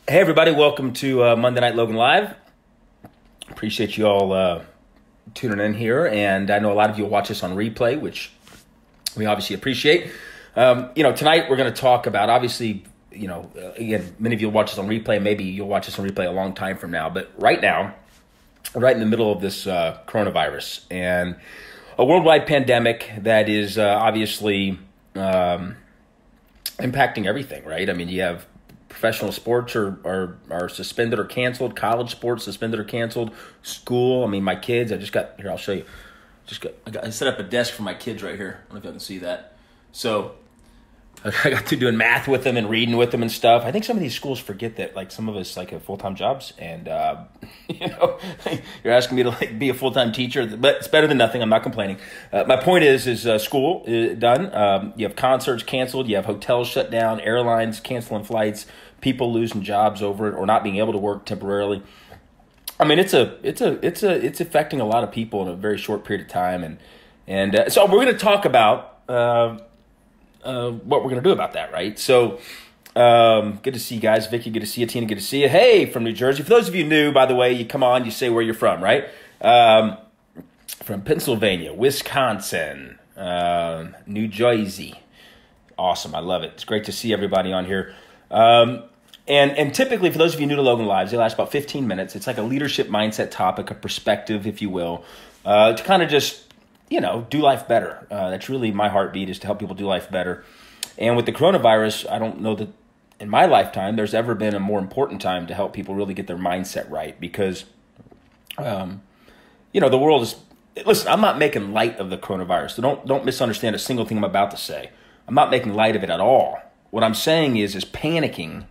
Hey everybody, welcome to Monday Night Logan Live. Appreciate you all tuning in here, and I know a lot of you will watch this on replay, which we obviously appreciate. Tonight we're going to talk about, obviously, again, many of you will watch this on replay, maybe you'll watch this on replay a long time from now, but right now, right in the middle of this coronavirus and a worldwide pandemic that is obviously impacting everything, right? I mean, you have professional sports are suspended or canceled. College sports suspended or canceled. School. I mean, my kids. I'll show you. I set up a desk for my kids right here. I don't know if you can see that. So I got to doing math with them and reading with them and stuff. I think some of these schools forget that, like, some of us have full-time jobs, and you're asking me to be a full-time teacher, but it's better than nothing. I'm not complaining. My point is school is done. You have concerts canceled. You have hotels shut down. Airlines canceling flights. People losing jobs over it or not being able to work temporarily. I mean, it's affecting a lot of people in a very short period of time, and so we're going to talk about what we're going to do about that, right? So, good to see you guys. Vicky, good to see you. Tina, good to see you. Hey, from New Jersey. For those of you new, by the way, you come on, you say where you're from, right? From Pennsylvania, Wisconsin, New Jersey. Awesome. I love it. It's great to see everybody on here. And typically, for those of you new to Logan Lives, they last about 15 minutes. It's like a leadership mindset topic, a perspective, if you will, to kind of just do life better. That's really my heartbeat, is to help people do life better. And with the coronavirus, I don't know that in my lifetime there's ever been a more important time to help people really get their mindset right, because, the world is, listen, I'm not making light of the coronavirus. So don't misunderstand a single thing I'm about to say. I'm not making light of it at all. What I'm saying is panicking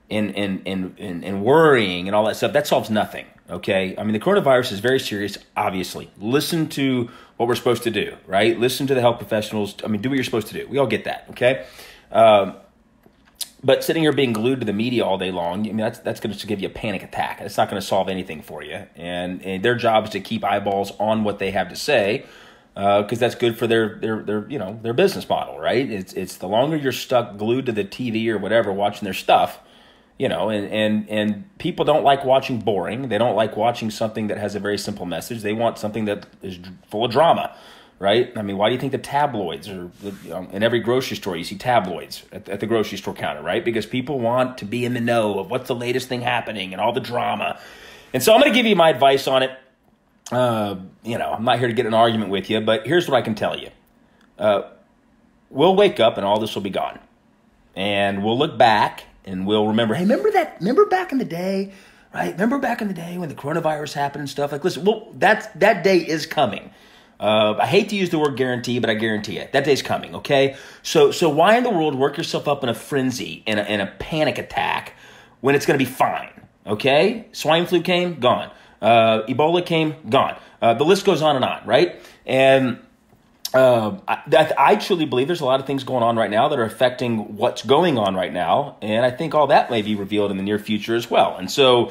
and worrying and all that stuff, that solves nothing. Okay, I mean, the coronavirus is very serious, obviously. Listen to what we're supposed to do, right? Listen to the health professionals. I mean, do what you're supposed to do. We all get that, okay? But sitting here being glued to the media all day long, I mean, that's going to give you a panic attack. It's not going to solve anything for you. And their job is to keep eyeballs on what they have to say, because that's good for their business model, right? It's the longer you're stuck glued to the TV or whatever, watching their stuff, and people don't like watching boring. They don't like watching something that has a very simple message. They want something that is full of drama, right? I mean, why do you think the tabloids are in every grocery store? You see tabloids at the grocery store counter, right? Because people want to be in the know of what's the latest thing happening and all the drama. And so I'm going to give you my advice on it. I'm not here to get in an argument with you, but here's what I can tell you. We'll wake up and all this will be gone. And we'll look back and we'll remember, hey, remember back in the day, right? Remember back in the day when the coronavirus happened and stuff? Like, listen, that day is coming. I hate to use the word guarantee, but I guarantee it. That day's coming, okay? So why in the world work yourself up in a frenzy, in a panic attack, when it's going to be fine, okay? Swine flu came, gone. Ebola came, gone. The list goes on, right? And I truly believe there's a lot of things going on right now that are affecting what's going on right now, and I think all that may be revealed in the near future as well. And so,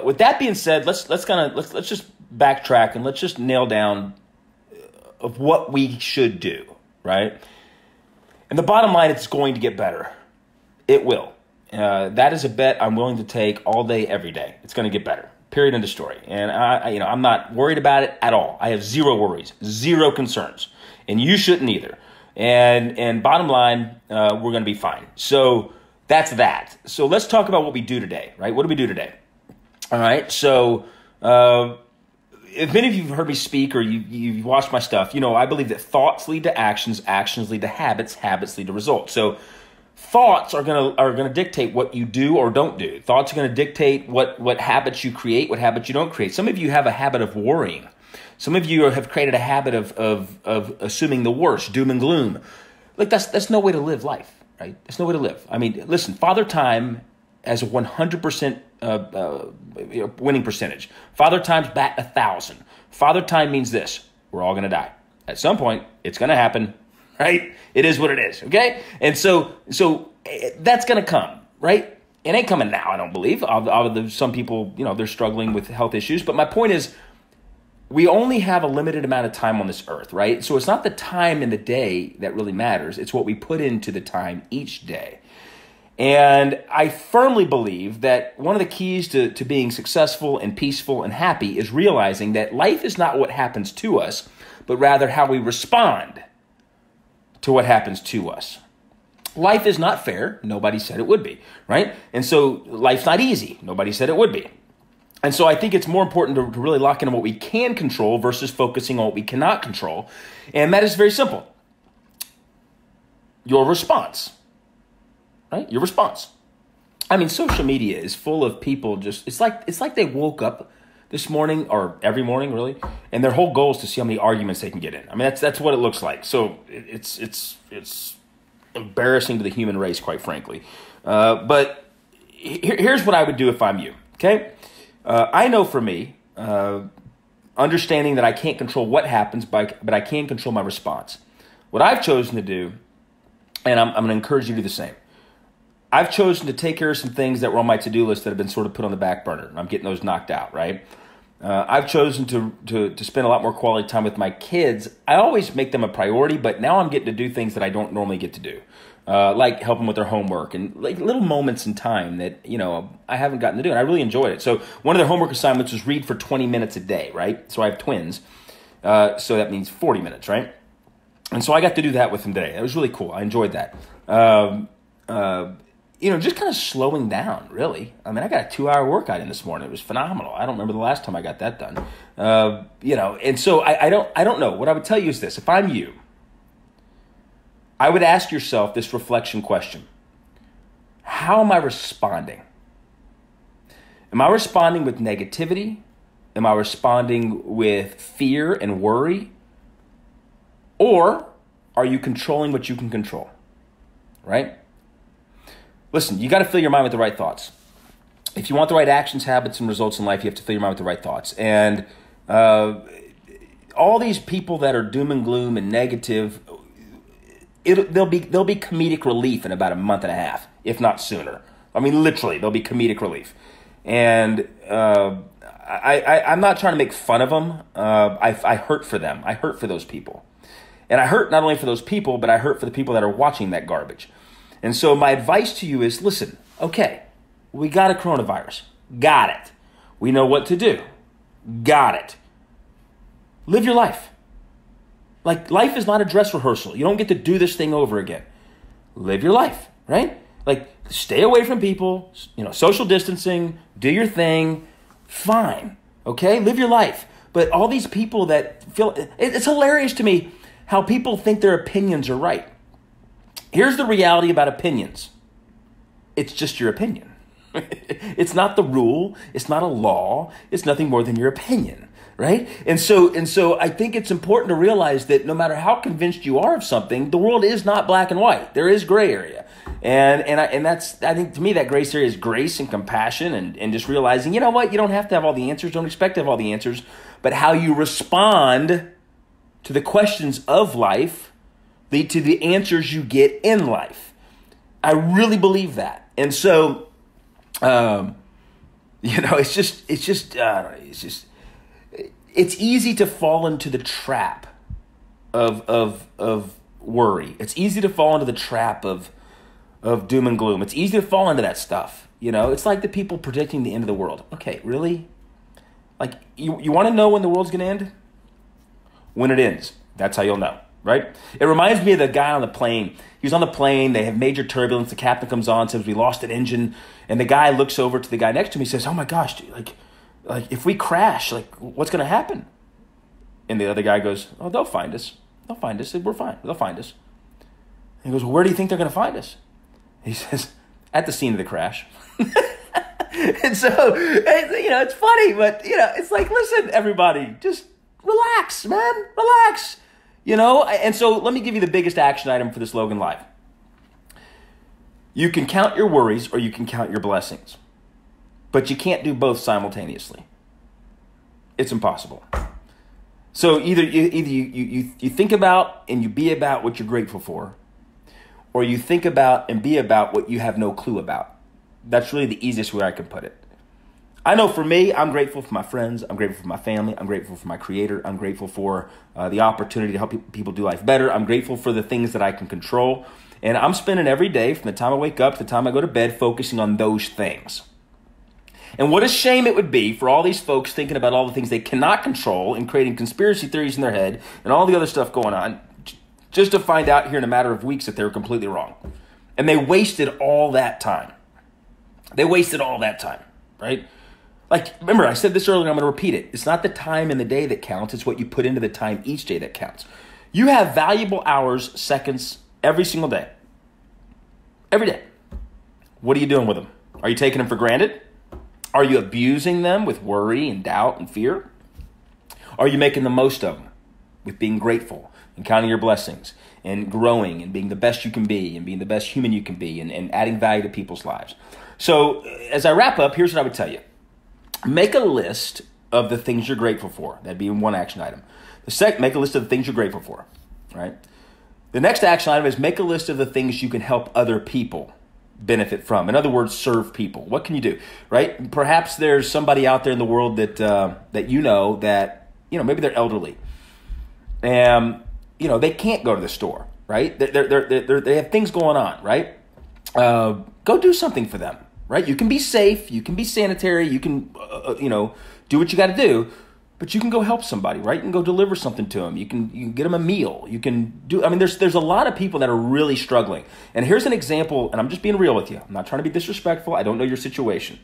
with that being said, let's just backtrack and let's just nail down of what we should do, right? And the bottom line, it's going to get better. It will. That is a bet I'm willing to take all day, every day. It's going to get better. Period, end of story. And I'm not worried about it at all. I have zero worries, zero concerns, and you shouldn't either. And bottom line, we're going to be fine. So that's that. So let's talk about what we do today, right? What do we do today? All right. So if many of you have heard me speak or you've watched my stuff, I believe that thoughts lead to actions, actions lead to habits, habits lead to results. So thoughts are gonna dictate what you do or don't do. Thoughts are gonna dictate what habits you create, what habits you don't create. Some of you have a habit of worrying. Some of you have created a habit of assuming the worst, doom and gloom. Like that's no way to live life, right? That's no way to live. I mean, listen, Father Time has a 100% winning percentage. Father Time's bat 1,000. Father Time means this: we're all gonna die at some point. It's gonna happen. Right? It is what it is, okay? And so that's going to come, right? It ain't coming now, I don't believe. Some people, they're struggling with health issues. But my point is, we only have a limited amount of time on this earth, right? So it's not the time in the day that really matters. It's what we put into the time each day. And I firmly believe that one of the keys to being successful and peaceful and happy is realizing that life is not what happens to us, but rather how we respond to what happens to us. Life is not fair. Nobody said it would be, right? And so life's not easy. Nobody said it would be. And so I think it's more important to really lock in on what we can control versus focusing on what we cannot control. And that is very simple. Your response, right? Your response. I mean, social media is full of people it's like they woke up this morning or every morning really, and their whole goal is to see how many arguments they can get in. I mean, that's what it looks like. So it's embarrassing to the human race, quite frankly. But here's what I would do if I'm you, okay? I know for me, understanding that I can't control what happens, but I can control my response. What I've chosen to do, and I'm going to encourage you to do the same, I've chosen to take care of some things that were on my to-do list that have been sort of put on the back burner, and I'm getting those knocked out, right? I've chosen to spend a lot more quality time with my kids. I always make them a priority, but now I'm getting to do things that I don't normally get to do, like help them with their homework and like little moments in time that, I haven't gotten to do, and I really enjoyed it. So one of their homework assignments was read for 20 minutes a day, right? So I have twins, so that means 40 minutes, right? And so I got to do that with them today. It was really cool. I enjoyed that. Just kind of slowing down, really. I mean, I got a 2-hour workout in this morning. It was phenomenal. I don't remember the last time I got that done. And so I don't know. What I would tell you is this. If I'm you, I would ask yourself this reflection question. How am I responding? Am I responding with negativity? Am I responding with fear and worry? Or are you controlling what you can control? Right? Listen, you got to fill your mind with the right thoughts. If you want the right actions, habits, and results in life, you have to fill your mind with the right thoughts. And all these people that are doom and gloom and negative, they'll be comedic relief in about a month and a half, if not sooner. I mean, literally, they'll be comedic relief. And I'm not trying to make fun of them. I hurt for them. I hurt for those people. And I hurt not only for those people, but I hurt for the people that are watching that garbage. And so my advice to you is, listen, okay, we got a coronavirus. Got it. We know what to do. Got it. Live your life. Like, life is not a dress rehearsal. You don't get to do this thing over again. Live your life, right? Like, stay away from people, social distancing, do your thing, fine, okay? Live your life. But all these people that it's hilarious to me how people think their opinions are right. Here's the reality about opinions. It's just your opinion. It's not the rule. It's not a law. It's nothing more than your opinion, right? And so I think it's important to realize that no matter how convinced you are of something, the world is not black and white. There is gray area. And that's, I think to me, that gray area is grace and compassion and just realizing, you know what? You don't have to have all the answers. Don't expect to have all the answers. But how you respond to the questions of life lead to the answers you get in life. I really believe that. And so, it's easy to fall into the trap of worry. It's easy to fall into the trap of doom and gloom. It's easy to fall into that stuff. It's like the people predicting the end of the world. Okay, really? Like, you want to know when the world's going to end? When it ends. That's how you'll know. Right? It reminds me of the guy on the plane. He was on the plane. They have major turbulence. The captain comes on, says, we lost an engine. And the guy looks over to the guy next to him. He says, oh my gosh, dude, like if we crash, like what's going to happen? And the other guy goes, oh, they'll find us. They'll find us. We're fine. They'll find us. And he goes, well, where do you think they're going to find us? He says, at the scene of the crash. And so, it's funny, but, it's like, listen, everybody, just relax, man. Relax. And so let me give you the biggest action item for this Logan Live. You can count your worries or you can count your blessings, but you can't do both simultaneously. It's impossible. So either you think about and you be about what you're grateful for, or you think about and be about what you have no clue about. That's really the easiest way I can put it. I know for me, I'm grateful for my friends. I'm grateful for my family. I'm grateful for my creator. I'm grateful for the opportunity to help people do life better. I'm grateful for the things that I can control. And I'm spending every day from the time I wake up to the time I go to bed focusing on those things. And what a shame it would be for all these folks thinking about all the things they cannot control and creating conspiracy theories in their head and all the other stuff going on, just to find out here in a matter of weeks that they were completely wrong. And they wasted all that time. They wasted all that time, right? Like, remember, I said this earlier, I'm going to repeat it. It's not the time in the day that counts. It's what you put into the time each day that counts. You have valuable hours, seconds, every single day. Every day. What are you doing with them? Are you taking them for granted? Are you abusing them with worry and doubt and fear? Are you making the most of them with being grateful and counting your blessings and growing and being the best you can be and being the best human you can be and adding value to people's lives? So as I wrap up, here's what I would tell you. Make a list of the things you're grateful for. That'd be one action item. Make a list of the things you're grateful for, right? The next action item is make a list of the things you can help other people benefit from. In other words, serve people. What can you do, right? Perhaps there's somebody out there in the world that that maybe they're elderly, and they can't go to the store, right? They have things going on, right? Go do something for them, right? You can be safe, you can be sanitary, you can do what you got to do. But you can go help somebody, right? You can go deliver something to them. You can get them a meal. You can do. I mean, there's a lot of people that are really struggling. And here's an example. And I'm just being real with you. I'm not trying to be disrespectful. I don't know your situation.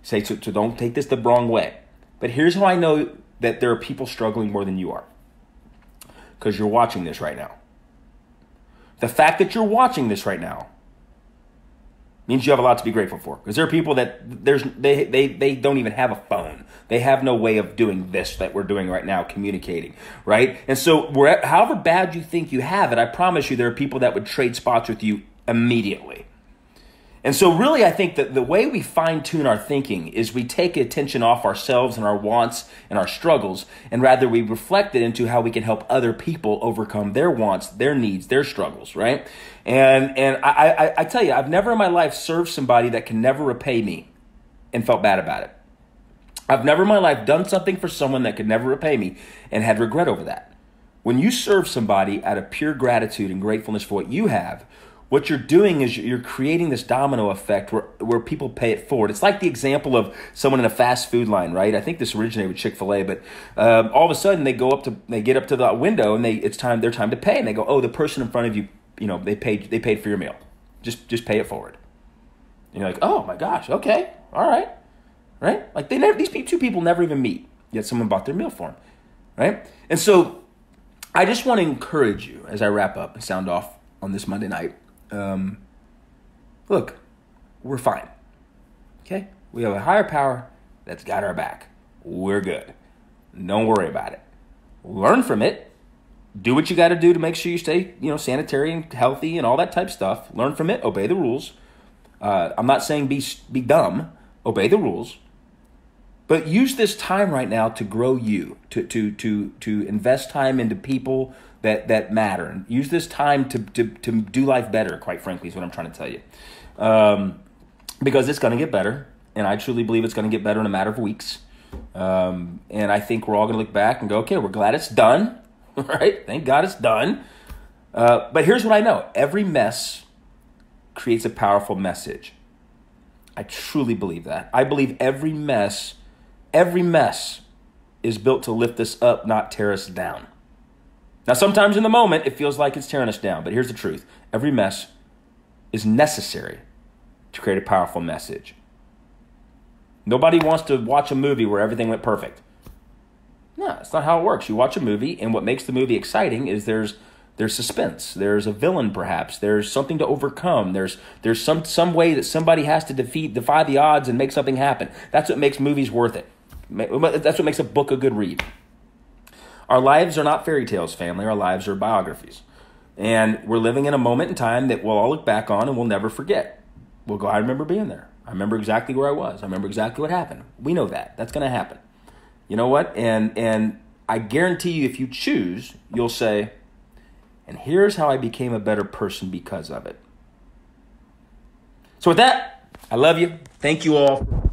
So don't take this the wrong way. But here's how I know that there are people struggling more than you are. Because you're watching this right now. The fact that you're watching this right now means you have a lot to be grateful for. Because there are people that they don't even have a phone. They have no way of doing this that we're doing right now, communicating, right? And so however bad you think you have it, I promise you there are people that would trade spots with you immediately. And so really I think that the way we fine-tune our thinking is we take attention off ourselves and our wants and our struggles, and rather we reflect it into how we can help other people overcome their wants, their needs, their struggles, right? And I tell you, I've never in my life served somebody that can never repay me and felt bad about it. I've never in my life done something for someone that could never repay me and had regret over that. When you serve somebody out of pure gratitude and gratefulness for what you have, what you're doing is you're creating this domino effect where people pay it forward. It's like the example of someone in a fast food line, right? I think this originated with Chick-fil-A, but all of a sudden they get up to the window and their time to pay, and they go, oh, the person in front of you, they paid for your meal. Just pay it forward. And you're like, oh my gosh, okay, all right. Right? Like these two people never even meet, yet someone bought their meal for them, right? And so I just want to encourage you as I wrap up and sound off on this Monday night. Look, we're fine, okay? We have a higher power that's got our back. We're good. Don't worry about it. Learn from it. Do what you got to do to make sure you stay, sanitary and healthy and all that type of stuff. Learn from it. Obey the rules. I'm not saying be dumb. Obey the rules. But use this time right now to grow you, to invest time into people that matter. And use this time to do life better, quite frankly, is what I'm trying to tell you. Because it's going to get better. And I truly believe it's going to get better in a matter of weeks. And I think we're all going to look back and go, okay, we're glad it's done. Right? Thank God it's done. But here's what I know. Every mess creates a powerful message. I truly believe that. I believe every mess is built to lift us up, not tear us down. Now, sometimes in the moment, it feels like it's tearing us down, but here's the truth. Every mess is necessary to create a powerful message. Nobody wants to watch a movie where everything went perfect. No, that's not how it works. You watch a movie, and what makes the movie exciting is there's suspense. There's a villain, perhaps. There's something to overcome. There's some way that somebody has to defy the odds and make something happen. That's what makes movies worth it. That's what makes a book a good read. Our lives are not fairy tales, family. Our lives are biographies. And we're living in a moment in time that we'll all look back on and we'll never forget. We'll go, I remember being there. I remember exactly where I was. I remember exactly what happened. We know that. That's going to happen. You know what? And I guarantee you, if you choose, you'll say, and here's how I became a better person because of it. So with that, I love you. Thank you all.